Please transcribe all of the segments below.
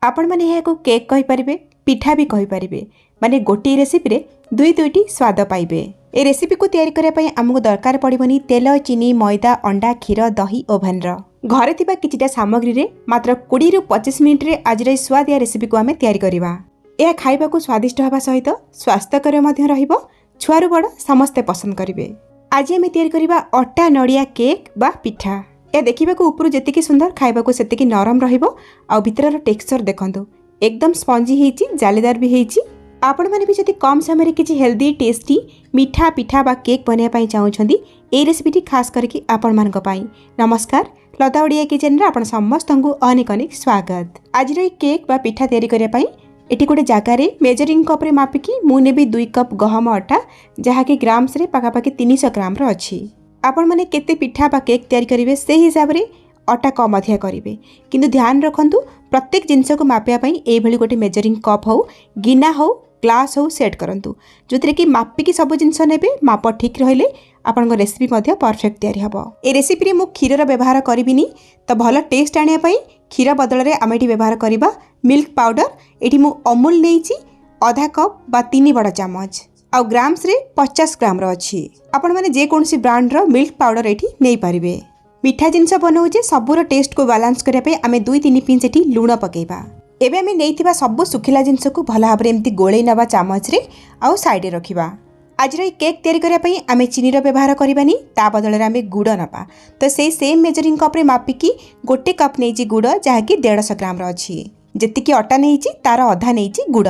आपण माने यहाँ केक कहि परिबे पिठा भी कहि परिबे माने गोटी रेसिपी रे दुई दुईटी स्वाद पाइबे। ए रेसिपी को तैयारी करने पई हमको दरकार पड़िबनी तेल चीनी मैदा अंडा क्षीर दही ओभन घरे थिबा किछिटा सामग्री रे मात्र 20 रु 25 मिनिट रे आज रे स्वादिया रेसिपी को आमे तैयारी करिबा। यह खाइबा को स्वादिष्ट हवा सहित स्वास्थ्यकर मध्य रहिबो छुआरु बड़ समस्ते पसंद करिवे। आज आमे तैयारी करिबा अटा नड़िया केक बा पिठा। यह देखिबा को ऊपर जेतिकी सुंदर खाइबा को सेतिकी नरम रहिबो आ भितर टेक्सचर देखंतु एकदम स्पंजी हेची जालीदार भी हेची। आपण माने भी जति कम समय रे किछि हेल्दी टेस्टी मिठा पिठा बा केक बनिया पई चाहुछंदी ए रेसिपी खास करके आपण मानक पई। नमस्कार, लता ओडिया किचन रे आपण समस्त को अनेक अनेक स्वागत। आज रे केक बा पिठा तैयारी करिया पई एटी गोटे जगार मेजरिंग कप रे मापिकी मु नेबी 2 कप गहम अटा जहा कि ग्राम्स रे पाखापाखि 300 ग्राम रो अछि। आपण माने केते पिठा बा केक तैयारी करिवे से हिसाब रे अटा कम अधिया करिवे, किंतु ध्यान रखंतु प्रत्येक जिनस को मापिया पई ए भली गोटे मेजरिंग कप हो गिना हो ग्लास हो सेट करंतु जोथिरे कि मापिकी सब जिनस नेबे माप ठीक रहिले आपन रेसिपी मध्य परफेक्ट तैयारी हबो। ए रेसिपी रे मु क्षीर रो व्यवहार करिबिनी तो भलो टेस्ट आनिया पई क्षीर बदल रे आमे एठी व्यवहार करिबा मिल्क पाउडर। एठी मु अमूल नेइची आधा कप बा 3 बड़ चम्मच आ ग्राम्स रे 50 ग्राम रो अछि। आपण माने जे कोनसी ब्रांड रो मिल्क पाउडर एठी नै परिबे। मिठा जिनस बनाउजे सबुर टेस्ट को बैलेंस करिया पे आमे 2-3 पिंच एठी लूण पकेबा। एबे आमे नेइथिबा सब सुखिला जिनस को भला भाबरे एम्ति गोळै नबा चामच रे आ साइड रे रखिबा। आज रे केक तैयारी करिया पई आमे चीनी रो व्यवहार करिबानी, ता बदल रे आमे गुड़ नबा। तो सेही सेम मेजरिंग कप रे मापिकी गोटे कप नेइची गुड़ जहा कि 150 ग्राम रो अछि। जेतिकी अटा नेइची तार आधा नेइची गुड़।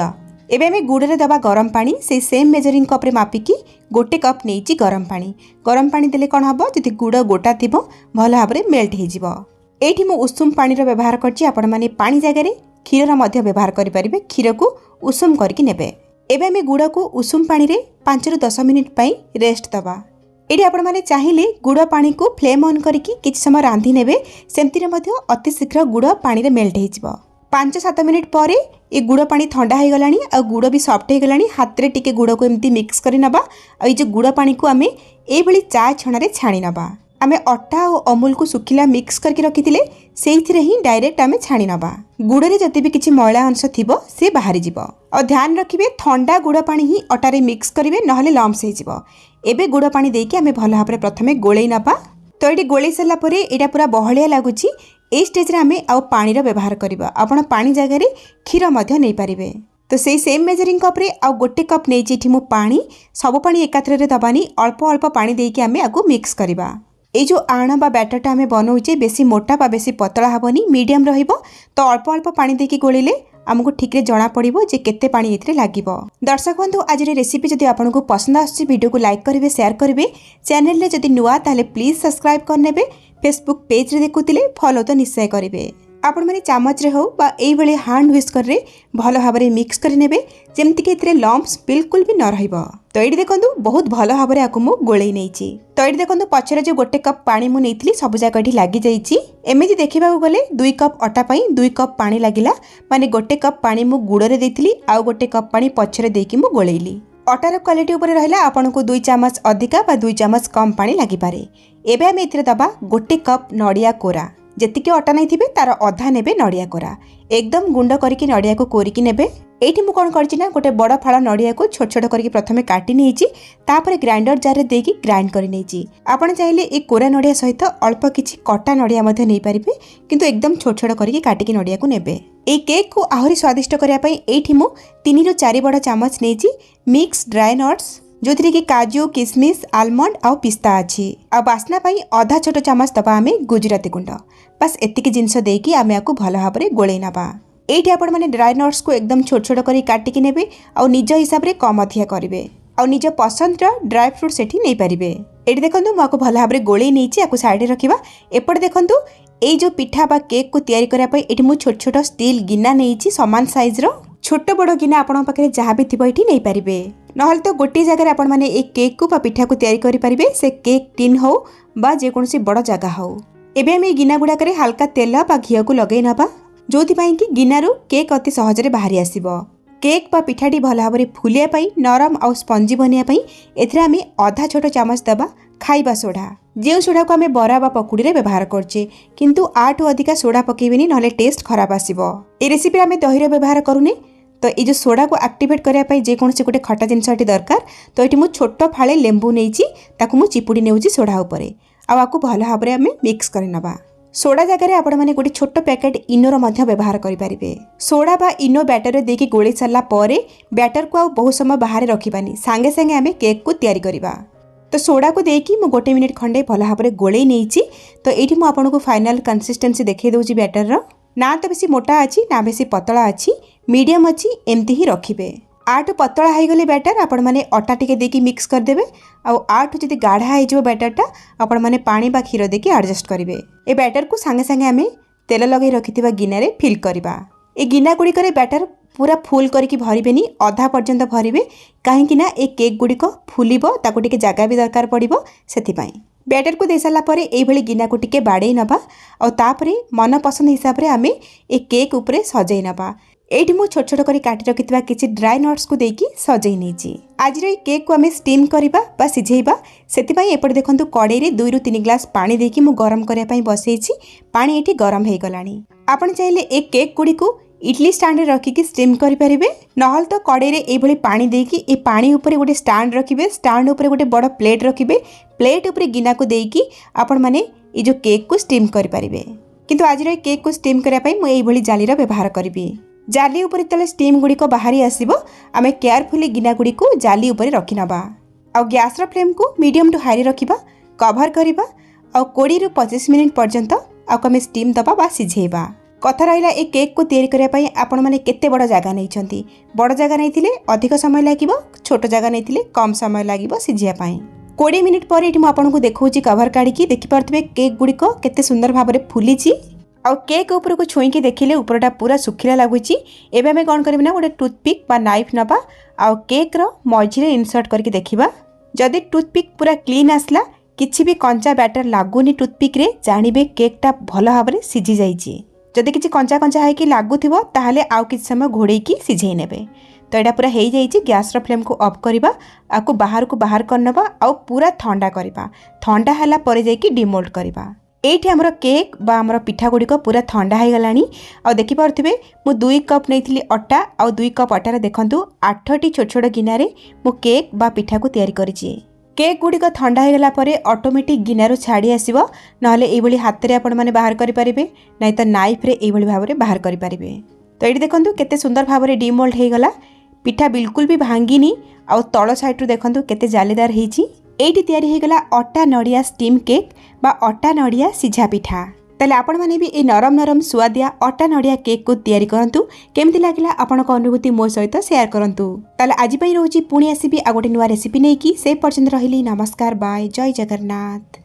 एबे आमे गुड़ रे दबा गरम पानी, सेही सेम मेजरिंग कप रे मापिकी गोटे कप नेइची गरम पानी। गरम पानी देले कोन हबो जति गुड़ गोटा थिबो भला भाबरे मेल्ट हे जिवो। एठी मु उषुम पानी रो व्यवहार करछि, आपण माने पानी जगह रे क्षीर रा मध्य व्यवहार करि परिबे। क्षीर को उषुम करके नेबे। एबे आमे गुड़ को उषुम पानी रे 5 रु 10 मिनिट पई रेस्ट दबा। एठी आपण माने चाहिले गुड़ पानी को फ्लेम ऑन करके किछ समय रांधी नेबे, सेमति रे मध्य अति शीघ्र गुड़ पानी रे मेल्ट हे जिवो। 5-7 मिनिट परे ए गुड़ पानी ठंडा हो गलानी आ गुड़ भी सॉफ्ट हो गलानी। हाथ रे टिके गुड़ को एमती मिक्स करि नबा आ ए जे गुड़ पानी को आमे ए भली चा छणा रे छाणी नबा। आमे अटा और अमूल को सुखिला मिक्स करके रखिथिले सेइथिरे ही डायरेक्ट आमे छाणी नबा। गुड़ रे जति भी किछि मैला अंश थिबो से बाहरी जिवो। और ध्यान रखिबे ठंडा गुड़ पानी ही अटा रे मिक्स करिवे नहले लम्स हे जिवो। एबे गुड़ पानी देके आमे भला भाबरे प्रथमे गोळै नबा। तो एटी गोळै सला परे एटा पूरा बहलिया लागुची। ए स्टेज रे आमे आउ पानी रो व्यवहार करबा। आपण पानी जगह रे क्षीर मध्य नै पारिबे। तो सेही सेम मेजरिंग कप रे आउ गोटे कप नै जेठी मु पानी सब पानी एकाथरे रे दबानी, अल्प अल्प पानी देके आमे आगु मिक्स करबा। ए जो आण बा बैटरटा आमे बनौचे बेसी मोटा बा बेसी पतला हबनी, मीडियम रहिबो। तो अल्प अल्प पानी देके गोळिले हमको ठीक रे जना पड़िबो जे केते पानी एथरे लागिबो। दर्शक बंधु आज रे रेसिपी जदि आपनको पसंद आछि वीडियो को लाइक करिवे शेयर करिवे। चैनल रे जदि नुआ ताले प्लीज सब्सक्राइब करनेबे। फेसबुक पेज रे देखुतिले फॉलो तो निश्चय करिवे। आपण माने चामच रे हो बा एई भले हैंड व्हिस्कर रे भलो भाबरे मिक्स करि नेबे जेमति के एथरे लम्स बिल्कुल भी न रहिबो। तो एडी देखंतु बहुत भलो भाबरे आकु मु गोळै नैची। तो एडी देखंतु पछरे जे गोटे कप पानी मु नेइथिली सब जाक एठी लागि जाईची। एमिति देखिबा को गले 2 कप अटा पई 2 कप पानी लागिला, माने गोटे कप पानी मु गुड़ रे देइथिली आ गोटे कप पानी पछरे देकी मु गोळैली। अटार क्वालिटी ऊपर रहला आपनको 2 चम्मच अधिका बा 2 चम्मच कम पानी लागि पारे। एबे हम एथिरे दबा गोटे कप नड़िया कोरा। जेतिके अटा नै थिबे तार अधा नेबे नड़िया कोरा। एकदम गुंड करके नड़िया को कोरिकी नेबे। एठी मु कोन करछि ना गोटे बड़ फाळा नड़िया को छोट छोट करके प्रथमे काटी नेइची, तापर ग्राइंडर जार रे देकी ग्राइंड करि नेइची। आपण चाहिले ए कोरा नड़िया सहित अल्प किछि कटा नड़िया मध्ये नै परिबे, किंतु एकदम छोट छोट करके काटिकी नड़िया को नेबे। ए केक को आहुरी स्वादिष्ट करिया पई एठी मु 3 रु 4 बड़ चम्मच नेइची मिक्स ड्राई नट्स, जोथिरे कि काजू किशमिश आलमंड आ पिस्ता अछि। आ बासना पई आधा छोट चम्मच दबा आमे गुजराती गुंड। बस एतिकी जिंस देकी आमे आकु भलो भाबरे गोळै नबा। एठी आपण माने ड्राई नट्स को एकदम छोट छोट करी काटिकी नेबे आ निज हिसाब रे कम अधिया करिवे आ निज पसंद रा ड्राई फ्रूट्स एठी नै परिबे। एठी देखंतु माको भलो भाबरे गोळै नेइची, आकु साइड रे रखिबा। एपड देखंतु ए जो पिठा बा केक को तैयारी करिया पई एठी मु छोट छोट स्टील गिना नेइची समान साइज रो। छोट बड़ गिना आपण पाखरे जहा भी थिबो एठी नै परिबे, नहल तो गोटे जगह आपण माने एक केक को बा पिठा को तैयारी करि परिबे। से केक टिन हो बा जे कोनसी बड़ जगह हो। एबे हम गिना गुडा करे हल्का तेल बा घिया को लगै नबा, जोथि पई कि गिनारू केक अति सहज रे बाहरी आसीबो। केक बा पिठाटी भलो भाबरे फुलिया पई नरम आ स्पंजी बनिया पई एथरे आमे आधा छोट चम्मच दबा खाइबा सोडा। जो सोडा को आम बरा बा पकुड़ी रे व्यवहार करछे किंतु आठू अधिका सोडा पकेबेनी नहले टेस्ट खराब आसीबो। ए रेसिपी आम दही व्यवहार करूने तो ये जो सोडा को एक्टिवेट करने जेकोसी गोटे खटा जिनसटी दरकार तो ये मुझे छोट फाड़े लेंबू नहीं चिपुड़ी नेउची सोडा उपरे आपको भल भाव में आम मिक्स करनबा। सोडा जगह आपण मैंने गोटे छोट पैकेट इनोर व्यवहार करेंगे। सोडा बा इनो बैटर में देकी गोले सारा पर बैटर को बहुत समय बाहर रखानी सांगे सांगे आम केक को तैयारी करवा। तो सोडा को देकी मु गोटे मिनिट खंडे भल भाव में गोले नहीं तो ये मुझे फाइनल कंसिस्टेंसी देखा दूसरी बैटर ना तो बेसी मोटा अच्छी ना बेसी पतला अच्छी मीडियम अच्छी एमती ही रखिए। आठू पतला होगले बैटर आपण मैंने अटा टिके देकी मिक्स करदे आठू जब गाढ़ा हो बैटरटा आपण मैंने पानी बा क्षीर देकी एडजस्ट करेंगे। ए बैटर को सांगे सांगे आम तेल लगे रखि गिना फिल करवा। ए गिना गुड़िक बैटर पूरा फुल करके भरबेनी अधा पर्यंत भरबे कहीं ए केक गुड़िक फुलिबो ताको टिके जगह भी दरकार पड़िबो सेथिपाई। बैटर को दे सारा पर ये गिना को टिके बाड़े नबा और तापरे मन पसंद हिसाब से आम ए केक उपरे सजई नबा। एठी मु छोट छोट करी काटी रखिथिबा किछि ड्राई नट्स को देकी सजई नेछि। आज रे केक को आम स्टीम करिबा बा सिझेइबा सेति एपटे देखंतु कड़ाई रे 2 ରୁ 3 ग्लास पानी देकी मु गरम करिया पई बसैछि। पानी एठी गरम हे गलानी। आपण चाहिले एक केक गुडी को इडली स्टैंड रे रखिकी स्टीम करि परिबे नहल तो कड़ाई रे ए भली पानी देकी ए पानी ऊपर गोटे स्टैंड रखिबे स्टैंड ऊपर गोटे बड़ प्लेट रखिबे प्लेट ऊपर गिना को देकी आपण माने ए जो केक को स्टीम करि परिबे। किंतु आज रे केक को स्टीम करिया पई मु ए भली जाली रा व्यवहार करिबी। जाली उपर तले स्टीम गुड़िक बाहरी आसीबो आमे केयरफुली गिना गुड़िक जाली उपर रखि नबा और गैस रो फ्लेम को मीडियम टू हाई रखिबा कवर करिबा और 20 ରୁ 25 मिनिट पर्यंत आमे स्टीम दबा बा सिझेबा। कथा रहिला ए केक को तैयारी करिया पई आपण माने केते बड़ जागा नैछंती। बड़ जागा नैथिले अधिक समय लागिबो छोट जागा नैथिले कम समय लागिबो सिझिया पई। 20 मिनिट पर एठी मु आपनको देखौची कवर काढी की देखि परतबे केक गुड़िक केते सुंदर भाबरे फुलीची और केक ऊपर को छुईकी देखिले ऊपरटा पूरा सुखिला लगुची। एबे हमें कौन करबे ना गोटे टूथपिक बा नाइफ नबा और केक रो मझिरे इंसर्ट करके देखिबा। जदि टूथपिक पूरा क्लीन आसला किछि भी कंचा बैटर लागुनी टूथपिक रे जानिबे केकटा भल भाबरे सिझी जाईची। जदि किछि कंचा कंचा है कि लागुथिबो ताहले आउ किछि समय घोड़े की सिझेई नेबे। तो एटा पूरा हेई जाईची। गैस रो फ्लेम को ऑफ करबा आकु बाहर को बाहर करनबा और पूरा ठंडा करबा। ठंडा हला परे जाई कि डिमोल्ड करबा। एठी हमर केक बा हमर पिठा गुड़िक पूरा ठंडा हो गलानी और देखि पारथिबे मु 2 कप नैथिली अटा और 2 कप अटारे देखंतु 8टी छोट छोट गिनारे मु केक बा पिठा को तैयारी करिछि। केक गुड़िक ठंडा हो गला परे ऑटोमेटिक गिनारो छाड़ी आसीबो नहले एई भली हाथ रे आपण माने बाहर करि परिबे नै त नाइफ रे एई भली भाव रे बाहर करि परिबे। तो एठी देखंतु केते सुंदर भाव रे डिमोल्ड हो गला। पिठा बिल्कुल भी भांगिनी और तळ साइड रु देखंतु केते जालीदार हेछि। एठी तैयारी हो गला अटा नड़िया स्टीम केक बा अटा नड़िया सिझा पिठा। ताले आपण माने भी ए नरम नरम सुआदिया अटा नड़िया केक को तैयारी करंतु। केमति लागिला आपनक अनुभूति मो सहित शेयर करंतु। ताले आज पई रहउची पुणी आसीबी आ गोटे नुवा रेसिपी नै की से पर्यंत रहिली। नमस्कार बाय जय जगन्नाथ।